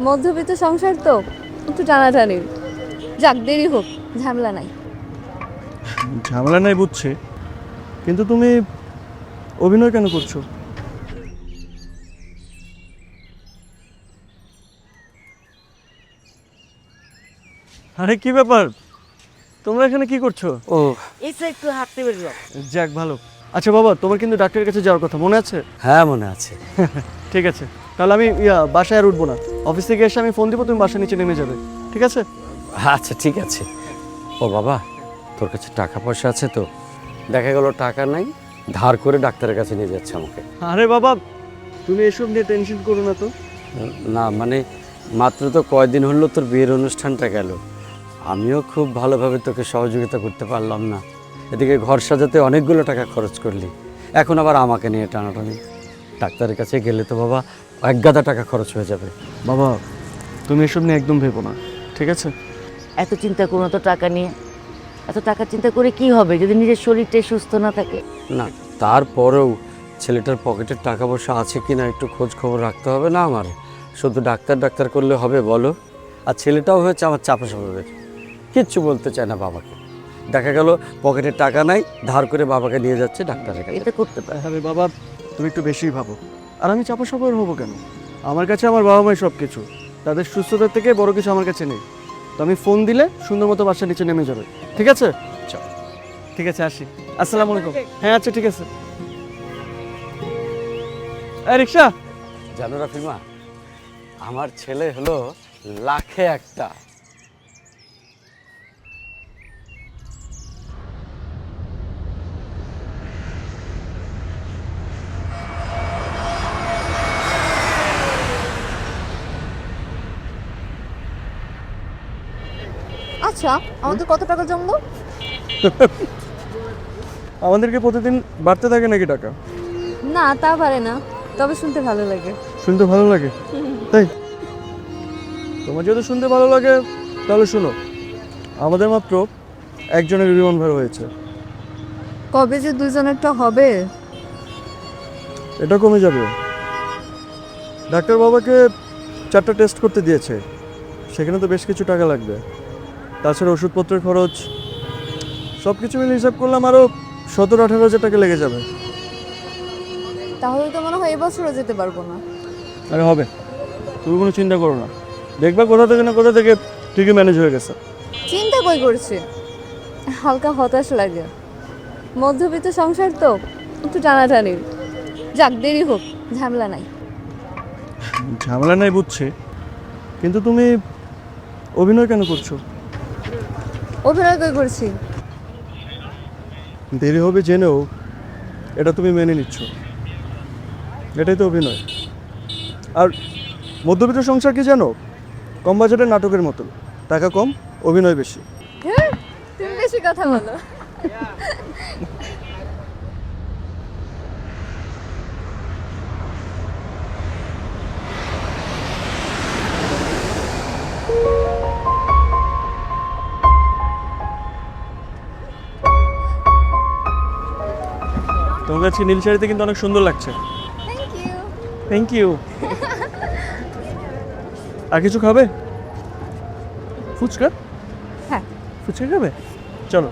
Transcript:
মধ্যবিত্ত সংসার তো একটু টানাটানির। যাক দেরি হোক, ঝামেলা নাই। ঝামেলা নাই বুঝছি, কিন্তু তুমি অভিনয় কেন করছো? আরে কি ব্যাপার, তোমরা এখানে কি করছো? ও এইটা একটু হাঁটতে বেরলাম। যাক ভালো। আচ্ছা বাবা, তোমার কিন্তু ডাক্তারের কাছে যাওয়ার কথা মনে আছে? হ্যাঁ মনে আছে। ঠিক আছে, তাহলে আমি বাসায় আর উঠবো না। অফিস থেকে এসে আমি ফোন দিব, তুমি বাসার নিচে নেমে যাবে, ঠিক আছে? আচ্ছা ঠিক আছে। ও বাবা, তোর কাছে টাকা পয়সা আছে তো? দেখা গেল টাকা নাই, ধার করে ডাক্তারের কাছে নিয়ে যাচ্ছে আমাকে। আরে বাবা, তুমি এসব নিয়ে টেনশন করো না তো। না মানে মাত্র তো কয়দিন হলো তোর বিয়ের অনুষ্ঠানটা গেল, আমিও খুব ভালোভাবে তোকে সহযোগিতা করতে পারলাম না। এদিকে ঘর সাজাতে অনেকগুলো টাকা খরচ করলি, এখন আবার আমাকে নিয়ে টানাটানি। ডাক্তারের কাছে গেলে তো বাবা এক গাদা টাকা খরচ হয়ে যাবে। বাবা, তুমি এসব নিয়ে একদম ভেবো না, ঠিক আছে? এত চিন্তা করো না তো টাকা নিয়ে। এত টাকা চিন্তা করে কি হবে যদি নিজের শরীরটাই সুস্থ না থাকে? না তারপরেও ছেলেটার পকেটের টাকা পয়সা আছে কি না একটু খোঁজ খবর রাখতে হবে না আমার? শুধু ডাক্তার ডাক্তার করলে হবে বলো? আর ছেলেটাও হয়েছে আমার চাপা স্বভাবের, কিচ্ছু বলতে চায় না বাবাকে। দেখা গেল পকেটের টাকা নাই, ধার করে বাবাকে নিয়ে যাচ্ছে ডাক্তারের কাছে। এটা করতে পারে। আরে বাবা, তুমি একটু বেশিই ভাবো। আর আমি চাপা সবার হবো কেন? আমার কাছে আমার বাবা মাই সব কিছু, তাদের সুস্থতার থেকে বড় কিছু আমার কাছে নেই। তো আমি ফোন দিলে সুন্দর মতো বাসার নিচে নেমে যাবে, ঠিক আছে? চল, ঠিক আছে, আসি। আসসালামু আলাইকুম। হ্যাঁ আচ্ছা ঠিক আছে। এই রিক্সা। জানো রাফিমা, আমার ছেলে হলো লাখে একটা। আচ্ছা, আমাদের কত টাকা জমলো? আমাদেরকে প্রতিদিন বাড়তে থাকে নাকি টাকা? না, তা পারে না, তবে শুনতে ভালো লাগে। শুনতে ভালো লাগে তাই? তোমার যদি শুনতে ভালো লাগে তাহলে শোনো, আমাদের মাত্র একজনের বিমান ভাড়া হয়েছে। কবে যে দুইজনেরটা হবে? এটা কমে যাবে। ডাক্তার বাবাকে 4টা টেস্ট করতে দিয়েছে, সেখানে তো বেশ কিছু টাকা লাগবে। তাছাড়া ওষুধপত্রের খরচ সব কিছু মিলে হিসাব করলাম আরও 17-18 হাজার টাকা লেগে যাবে। তাহলে তো মনে হয় এবছরও যেতে পারবো না। আরে হবে, তুমি কোনো চিন্তা করো না, দেখবা কোথা থেকে না কোথা থেকে ঠিকই ম্যানেজ হয়ে গেছে। চিন্তা কই করছি, হালকা হতাশ লাগে। মধ্যবিত্ত সংসার তো একটু টানাটানির। যাক দেরি হোক, ঝামেলা নাই। ঝামেলা নাই বুঝছি, কিন্তু তুমি অভিনয় কেন করছো? অভিনয় কই করছি? দেরি হবে জেনেও এটা তুমি মেনে নিচ্ছ, এটাই তো অভিনয়। আর মধ্যবিত্ত সংসার কি জানো? কম বাজেটের নাটকের মতো, টাকা কম, অভিনয় বেশি। হ্যাঁ, তুমি বেশি কথা বলো। তোমার কাছে নীল শাড়িতে কিন্তু অনেক সুন্দর লাগছে। Thank you. Thank you. আর কিছু খাবে? ফুচকা? হ্যাঁ। ফুচকা খাবে? চলো।